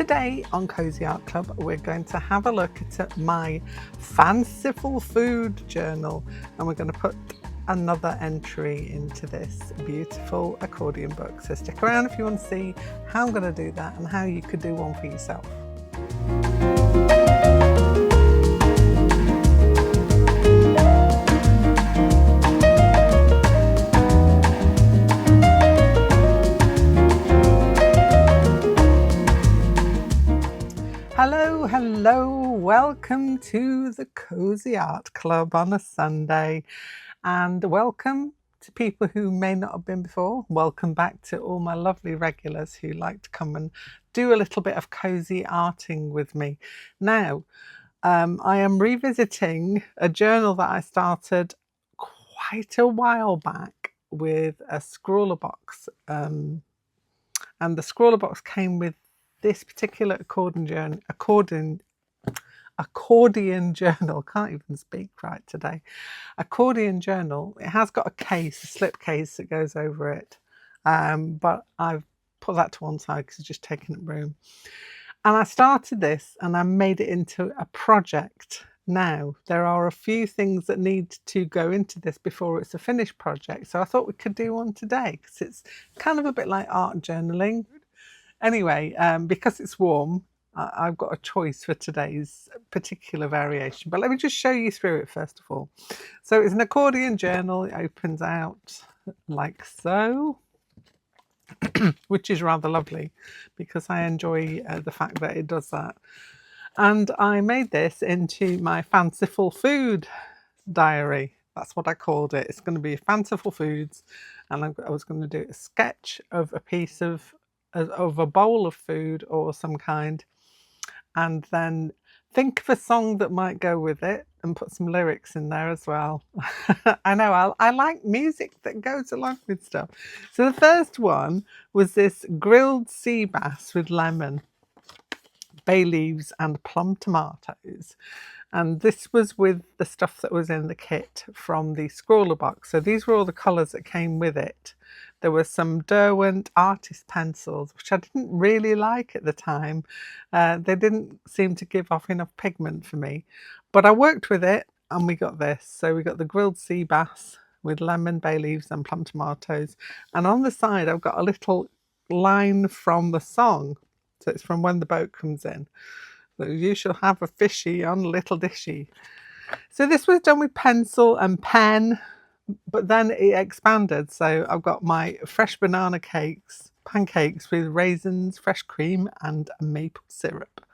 Today on Cozy Art Club, we're going to have a look at my Fanciful food journal, and we're going to put another entry into this beautiful accordion book. So stick around if you want to see how I'm going to do that and how you could do one for yourself. Hello, welcome to the Cozy Art Club on a Sunday, and welcome to people who may not have been before. Welcome back to all my lovely regulars who like to come and do a little bit of cozy arting with me. Now, I am revisiting a journal that I started quite a while back with a scrawler box, and the scrawler box came with this particular accordion journal. Can't even speak right today. Accordion journal. It has got a case, a slip case that goes over it, but I've put that to one side because it's just taking up room. And I started this and I made it into a project. Now there are a few things that need to go into this before it's a finished project, so I thought we could do one today because it's kind of a bit like art journaling. Anyway, because it's warm, I've got a choice for today's particular variation, but let me just show you through it first of all. So it's an accordion journal. It opens out like so, which is rather lovely because I enjoy the fact that it does that. And I made this into my Fanciful food diary. That's what I called it. It's going to be Fanciful foods, and I was going to do a sketch of a piece of a bowl of food or some kind, and then think of a song that might go with it and put some lyrics in there as well. I know I like music that goes along with stuff. So the first one was this grilled sea bass with lemon, bay leaves and plum tomatoes. And this was with the stuff that was in the kit from the scrawler box. So these were all the colours that came with it. There were some Derwent artist pencils, which I didn't really like at the time. They didn't seem to give off enough pigment for me. But I worked with it and we got this. So we got the grilled sea bass with lemon, bay leaves and plum tomatoes. And on the side, I've got a little line from the song. So it's from When the Boat Comes In. So you shall have a fishy on a little dishy. So this was done with pencil and pen, but then it expanded. So I've got my fresh banana pancakes with raisins, fresh cream and maple syrup.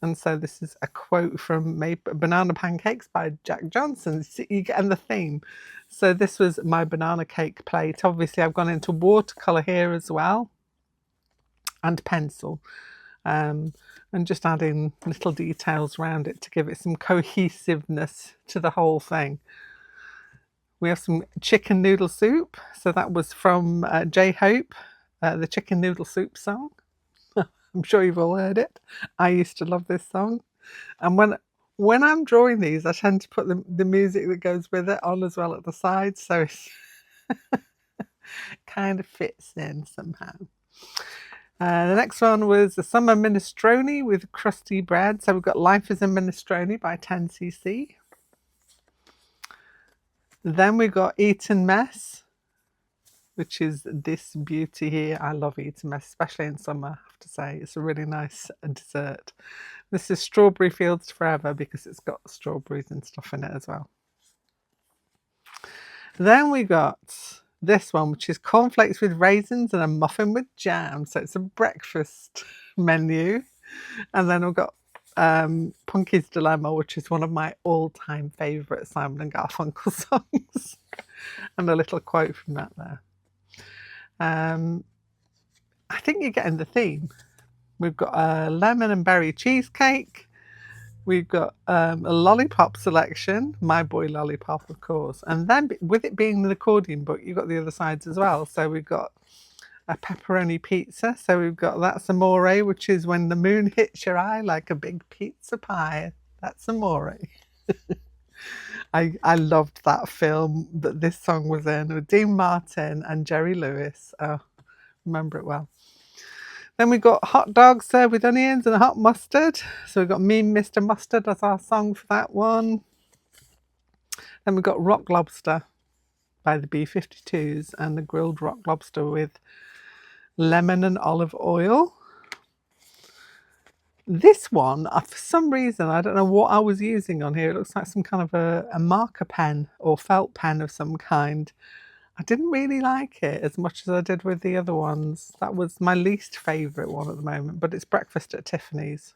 And so this is a quote from Banana Pancakes by Jack Johnson. You get the theme. So this was my banana cake plate. Obviously I've gone into watercolour here as well, and pencil. And just adding little details around it to give it some cohesiveness to the whole thing. We have some chicken noodle soup. So that was from J-Hope, the chicken noodle soup song. I'm sure you've all heard it. I used to love this song. And when I'm drawing these, I tend to put the music that goes with it on as well at the side. So it kind of fits in somehow. The next one was the summer minestrone with crusty bread. So we've got Life is a Minestrone by 10cc. Then we've got Eton Mess, which is this beauty here. I love Eton Mess, especially in summer, I have to say. It's a really nice dessert. This is Strawberry Fields Forever because it's got strawberries and stuff in it as well. Then we got this one, which is cornflakes with raisins and a muffin with jam. So it's a breakfast menu. And then we've got Punky's Dilemma, which is one of my all-time favourite Simon and Garfunkel songs. And a little quote from that there. I think you're getting the theme. We've got a lemon and berry cheesecake. We've got a lollipop selection, My Boy Lollipop, of course. And then with it being an accordion book, you've got the other sides as well. So we've got a pepperoni pizza. So we've got That's Amore, which is when the moon hits your eye like a big pizza pie. That's Amore. I loved that film that this song was in with Dean Martin and Jerry Lewis. Oh, remember it well. Then we got hot dogs served with onions and a hot mustard. So we've got Me and Mr. Mustard as our song for that one. Then we've got rock lobster by the B-52s and the grilled rock lobster with lemon and olive oil. This one, for some reason, I don't know what I was using on here. It looks like some kind of a marker pen or felt pen of some kind. I didn't really like it as much as I did with the other ones. That was my least favourite one at the moment, but it's Breakfast at Tiffany's.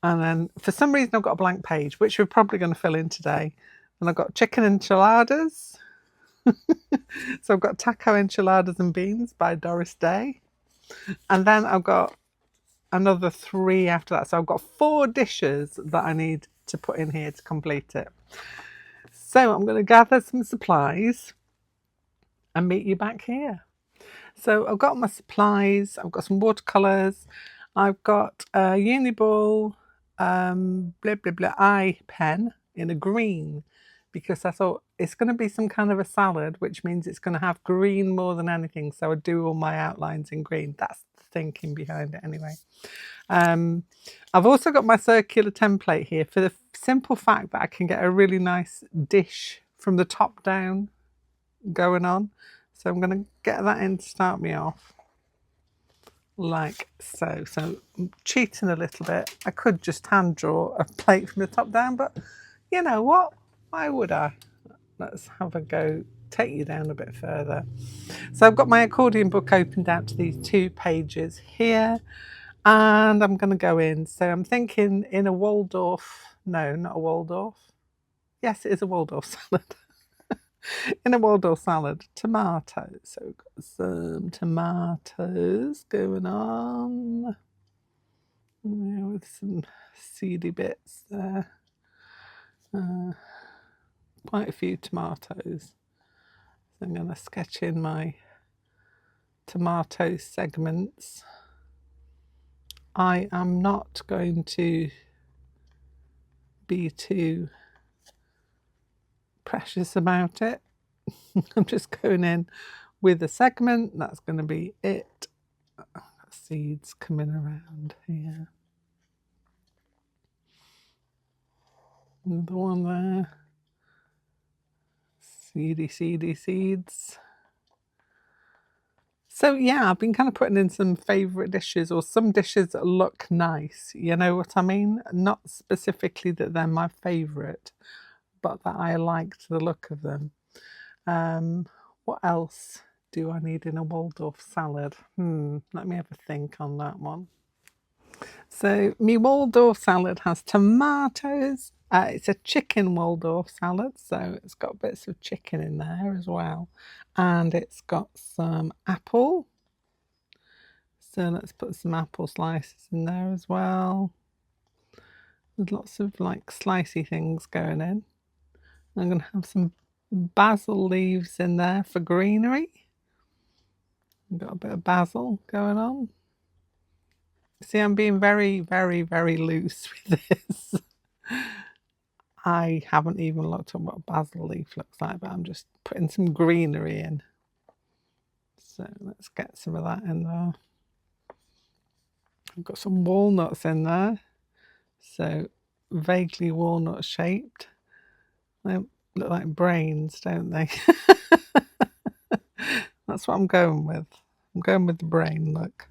And then for some reason I've got a blank page, which we're probably going to fill in today. And I've got chicken enchiladas. So I've got taco enchiladas and beans by Doris Day. And then I've got another 3 after that. So I've got 4 dishes that I need to put in here to complete it. So I'm going to gather some supplies and meet you back here. So I've got my supplies. I've got some watercolours. I've got a Uniball blah blah blah eye pen in a green, because I thought it's going to be some kind of a salad, which means it's going to have green more than anything. So I do all my outlines in green. That's the thinking behind it anyway. I've also got my circular template here for the simple fact that I can get a really nice dish from the top down going on. So I'm going to get that in to start me off. Like so. So I'm cheating a little bit. I could just hand draw a plate from the top down, but you know what? Why would I? Let's have a go. Take you down a bit further. So I've got my accordion book opened out to these 2 pages here, and I'm going to go in. So I'm thinking in a Waldorf. No, not a Waldorf. Yes, it is a Waldorf salad. In a Waldorf salad, tomatoes. So we've got some tomatoes going on. Yeah, with some seedy bits there. Quite a few tomatoes. So I'm going to sketch in my tomato segments. I am not going to be too precious about it. I'm just going in with a segment. That's going to be it. Seeds coming around here. Another one there. Seedy seeds. So yeah, I've been kind of putting in some favourite dishes, or some dishes that look nice. You know what I mean? Not specifically that they're my favourite, but that I liked the look of them. What else do I need in a Waldorf salad? Let me have a think on that one. So my Waldorf salad has tomatoes. It's a chicken Waldorf salad, so it's got bits of chicken in there as well. And it's got some apple. So let's put some apple slices in there as well. There's lots of like slicey things going in. I'm going to have some basil leaves in there for greenery. I've got a bit of basil going on. See, I'm being very, very, very loose with this. I haven't even looked at what a basil leaf looks like, but I'm just putting some greenery in. So let's get some of that in there. I've got some walnuts in there. So vaguely walnut shaped. They look like brains, don't they? That's what I'm going with. I'm going with the brain look.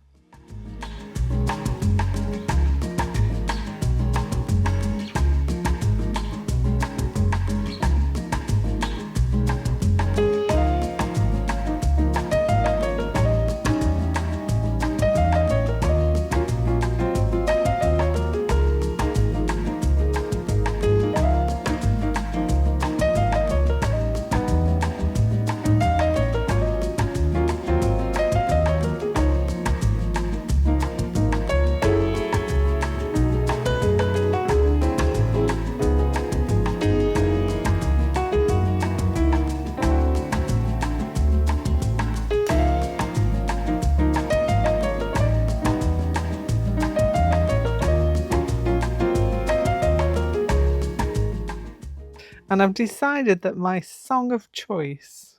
And I've decided that my song of choice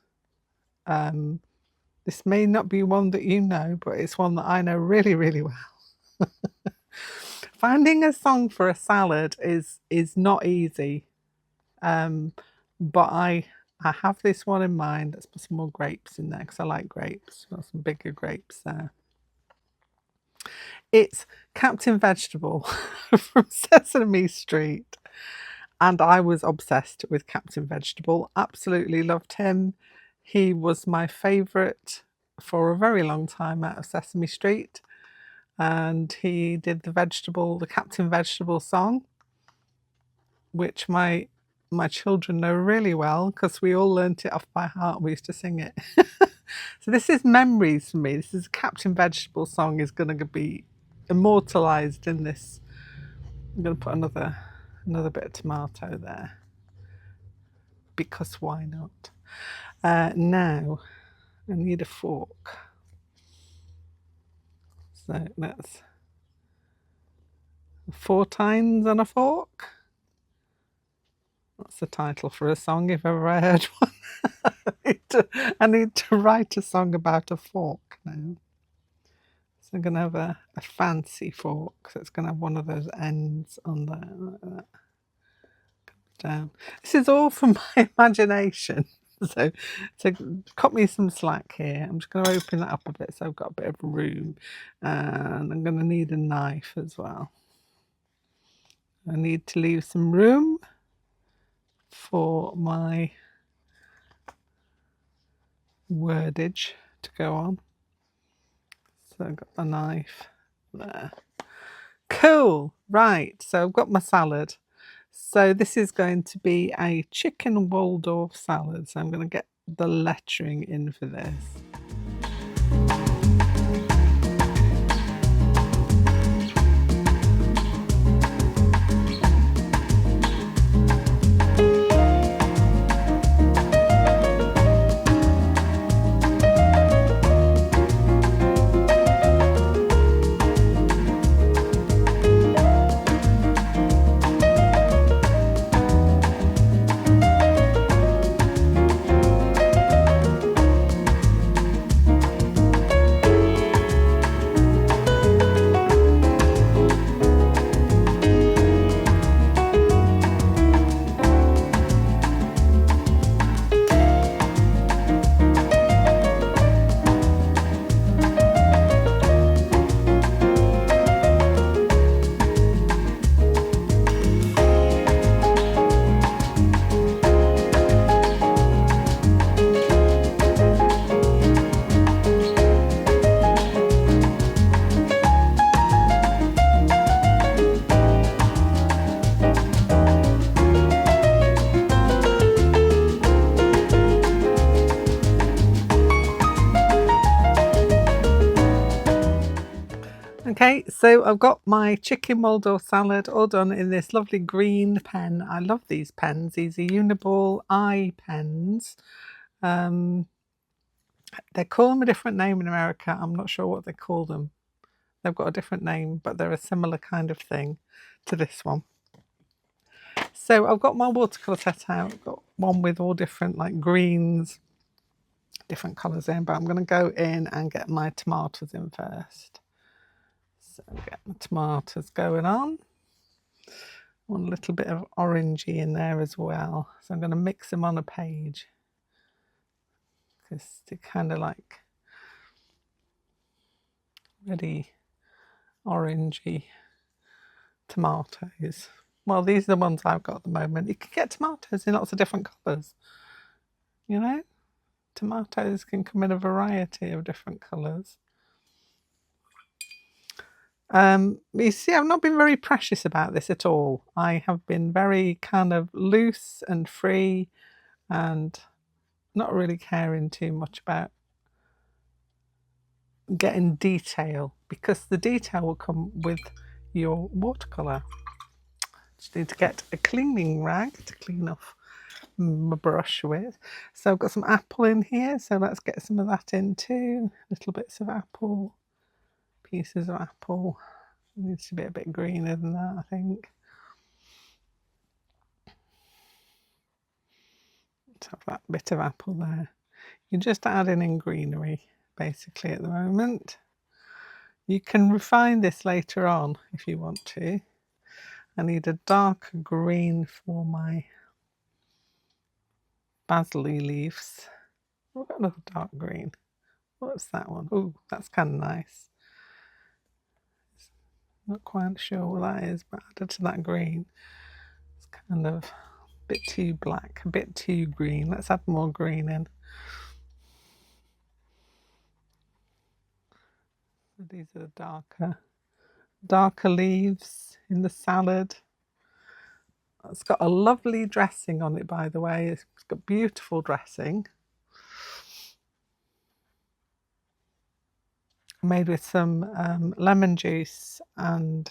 This may not be one that you know, but it's one that I know really, really well. Finding a song for a salad is not easy, but I have this one in mind. Let's put some more grapes in there because I like grapes. Got some bigger grapes there. It's Captain Vegetable from Sesame Street. And I was obsessed with Captain Vegetable. Absolutely loved him. He was my favourite for a very long time out of Sesame Street. And he did the Captain Vegetable song, which my children know really well because we all learnt it off by heart. We used to sing it. So this is memories for me. This is Captain Vegetable song is going to be immortalised in this. I'm going to put another bit of tomato there because why not? Now I need a fork. So that's 4 tines on a fork. That's the title for a song if ever I heard one. I need to write a song about a fork now. So I'm going to have a fancy fork. So it's going to have one of those ends on there like that. Down. This is all from my imagination. So cut me some slack here. I'm just going to open that up a bit so I've got a bit of room. And I'm going to need a knife as well. I need to leave some room for my wordage to go on. So I've got the knife there. Cool. Right. So I've got my salad. So this is going to be a chicken Waldorf salad. So I'm going to get the lettering in for this. Okay, so I've got my chicken Waldorf salad all done in this lovely green pen. I love these pens. These are Uniball eye pens. They call them a different name in America. I'm not sure what they call them. They've got a different name, but they're a similar kind of thing to this one. So I've got my watercolour set out. I've got one with all different like greens, different colours in, but I'm going to go in and get my tomatoes in first. So get my tomatoes going on. Want a little bit of orangey in there as well. So I'm going to mix them on a page because they're kind of like really orangey tomatoes. Well, these are the ones I've got at the moment. You can get tomatoes in lots of different colours. You know, tomatoes can come in a variety of different colours. You see, I've not been very precious about this at all. I have been very kind of loose and free and not really caring too much about getting detail because the detail will come with your watercolour. Just need to get a cleaning rag to clean off my brush with. So I've got some apple in here, so let's get some of that in too. Little bits of apple, pieces of apple. It needs to be a bit greener than that, I think. Let's have that bit of apple there. You're just adding in greenery basically at the moment. You can refine this later on if you want to. I need a darker green for my basil leaves. I've got another dark green. What's that one? Oh, that's kind of nice. Not quite sure what that is, but added to that green. It's kind of a bit too black, a bit too green. Let's add more green in. So these are the darker leaves in the salad. It's got a lovely dressing on it, by the way. It's got beautiful dressing. Made with some lemon juice and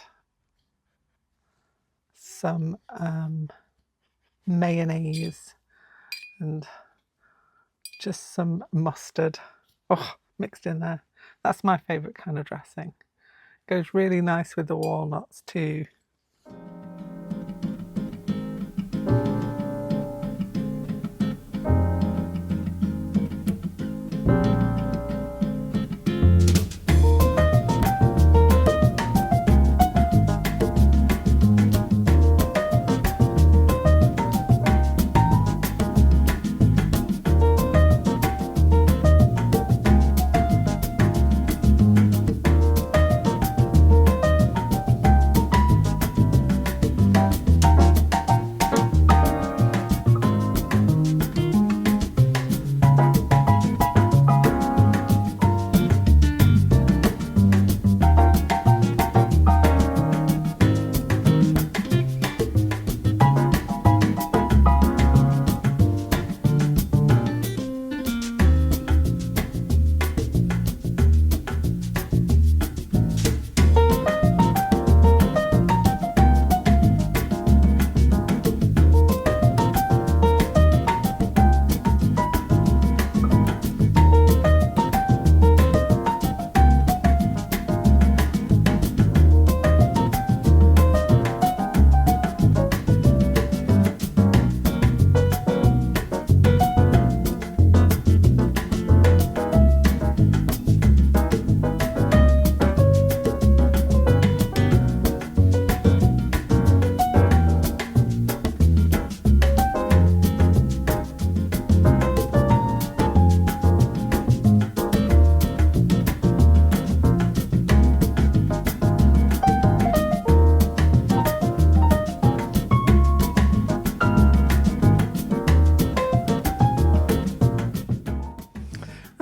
some mayonnaise and just some mustard mixed in there. That's my favourite kind of dressing. Goes really nice with the walnuts too.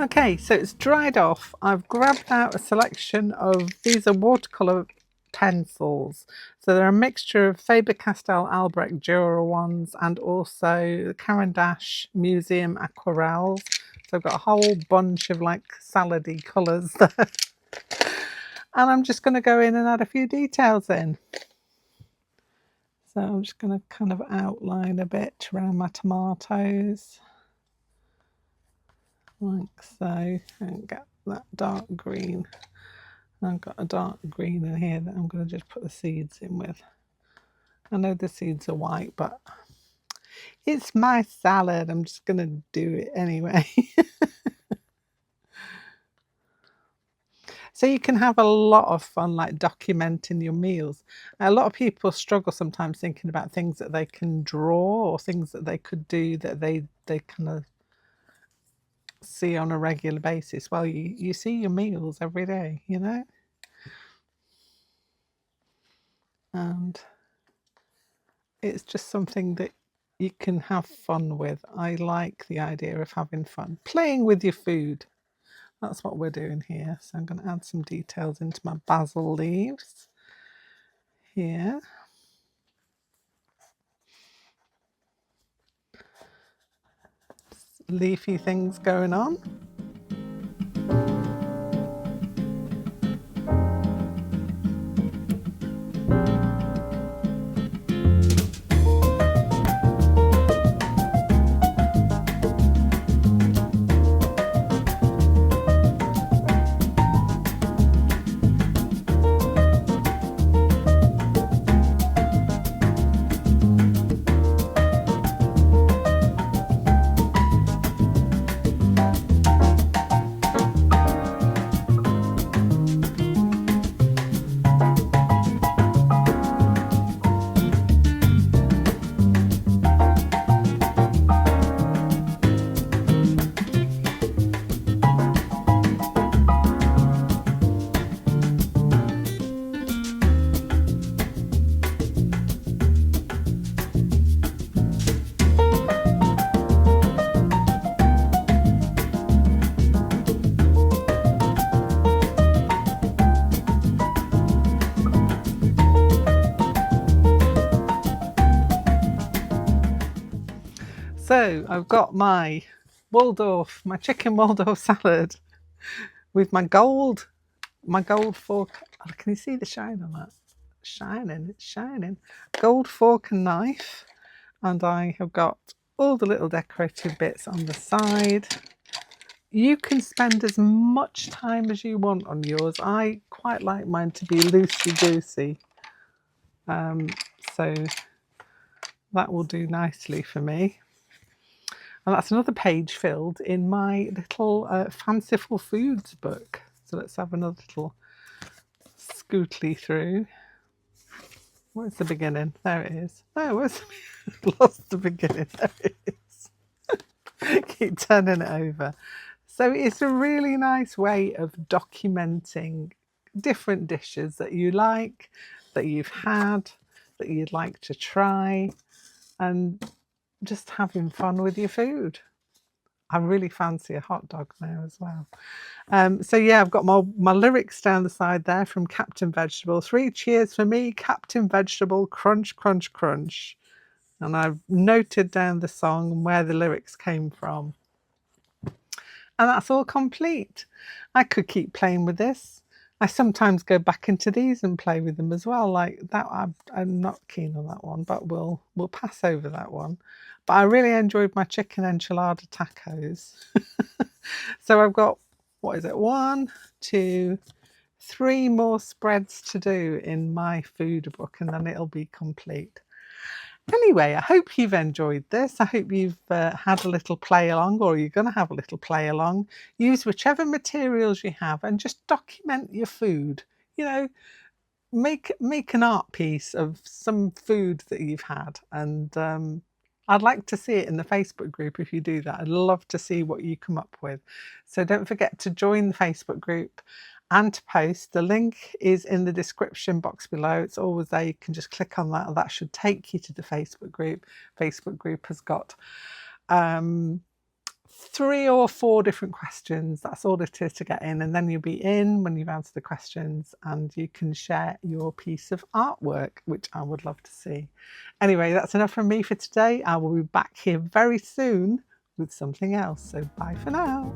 Okay, so it's dried off. I've grabbed out a selection of, these are watercolour pencils. So they're a mixture of Faber-Castell Albrecht Dürer ones and also the Caran d'Ache Museum Aquarelles. So I've got a whole bunch of like salady colours there. And I'm just going to go in and add a few details in. So I'm just going to kind of outline a bit around my tomatoes. Like so, and get that dark green. I've got a dark green in here that I'm going to just put the seeds in with. I know the seeds are white, but it's my salad. I'm just going to do it anyway. So you can have a lot of fun like documenting your meals. A lot of people struggle sometimes thinking about things that they can draw or things that they could do that they kind of see on a regular basis. Well, you see your meals every day, you know, and it's just something that you can have fun with. I like the idea of having fun, playing with your food. That's what we're doing here. So I'm going to add some details into my basil leaves here. Leafy things going on. So I've got my Waldorf, my chicken Waldorf salad with my gold fork. Oh, can you see the shine on that? Shining, it's shining. Gold fork and knife. And I have got all the little decorative bits on the side. You can spend as much time as you want on yours. I quite like mine to be loosey-goosey. So that will do nicely for me. And that's another page filled in my little Fanciful Foods book. So let's have another little scootly through. Where's the beginning? There it is. Oh, where's lost the beginning? There it is. Keep turning it over. So it's a really nice way of documenting different dishes that you like, that you've had, that you'd like to try, and just having fun with your food. I really fancy a hot dog now as well. So yeah, I've got my lyrics down the side there from Captain Vegetable. 3 cheers for me, Captain Vegetable, crunch, crunch, crunch. And I've noted down the song and where the lyrics came from. And that's all complete. I could keep playing with this. I sometimes go back into these and play with them as well. Like that, I'm not keen on that one, but we'll pass over that one. But I really enjoyed my chicken enchilada tacos. So I've got, what is it? 1, 2, 3 more spreads to do in my food book, and then it'll be complete. Anyway, I hope you've enjoyed this. I hope you've had a little play along, or you're going to have a little play along. Use whichever materials you have and just document your food. You know, make an art piece of some food that you've had. And I'd like to see it in the Facebook group if you do that. I'd love to see what you come up with. So don't forget to join the Facebook group and to post. The link is in the description box below. It's always there. You can just click on that and that should take you to the Facebook group. Facebook group has got 3 or 4 different questions. That's all it is to get in, and then you'll be in when you've answered the questions and you can share your piece of artwork, which I would love to see. Anyway, that's enough from me for today. I will be back here very soon with something else. So bye for now.